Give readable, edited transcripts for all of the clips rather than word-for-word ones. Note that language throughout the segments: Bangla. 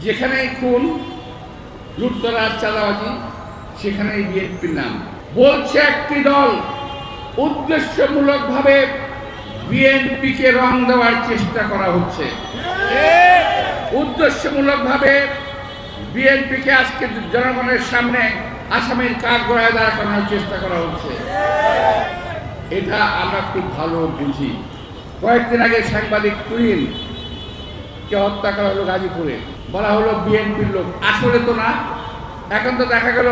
যেখানেই খুন, লুটতরাজ, চাঁদাবাজি, সেখানেই বিএনপির নাম বলছে। একটি দল উদ্দেশ্যমূলকভাবে বিএনপিকে রং দেওয়ার চেষ্টা করা হচ্ছে। উদ্দেশ্যমূলকভাবে বিএনপিকে আজকে জনগণের সামনে আসামির কাঠগড়ায় দাঁড় করানোর চেষ্টা করা হচ্ছে। এটা আমরা খুব ভালো বুঝি। কয়েকদিন আগে সাংবাদিক তুহিন কে হত্যা করা হলো গাজীপুরে, বলা হলো বিএনপির লোক। আসলে তো না। এখন তো দেখা গেল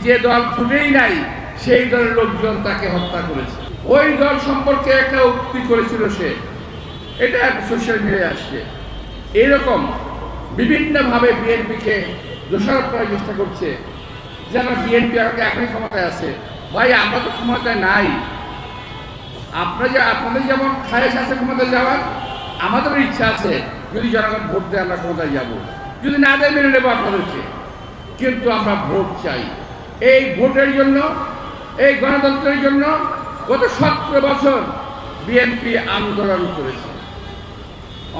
যে দল ফুটেই নাই সেই দলের লোকজন তাকে হত্যা করেছে। ওই দল সম্পর্কে একটা উক্তি করেছিল সে, এটা সোশ্যাল মিডিয়ায় আসছে। এরকম বিভিন্নভাবে বিএনপিকে দোষারোপ করার চেষ্টা করছে, যেন বিএনপি এখনই ক্ষমতায় আছে। ভাই, আমরা তো ক্ষমতায় নাই। আপনাদের যেমন খায়েশ আছে ক্ষমতায় যাওয়ার, আমাদেরও ইচ্ছা আছে যদি জনগণ ভোট দেয় আমরা ক্ষমতায় যাব। যদি না দেয় মেনে নেবো আপনাদেরকে, কিন্তু আমরা ভোট চাই। এই ভোটের জন্য, এই গণতন্ত্রের জন্য গত 17 বছর বিএনপি আন্দোলন করেছে।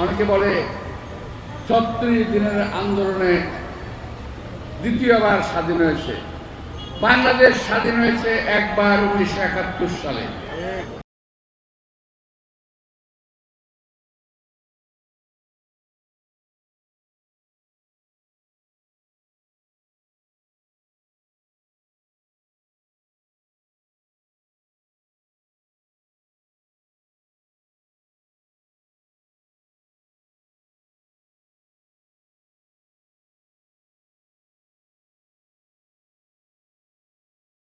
অনেকে বলে 36 দিনের আন্দোলনে দ্বিতীয়বার স্বাধীন হয়েছে। বাংলাদেশ স্বাধীন হয়েছে একবার 1971 সালে।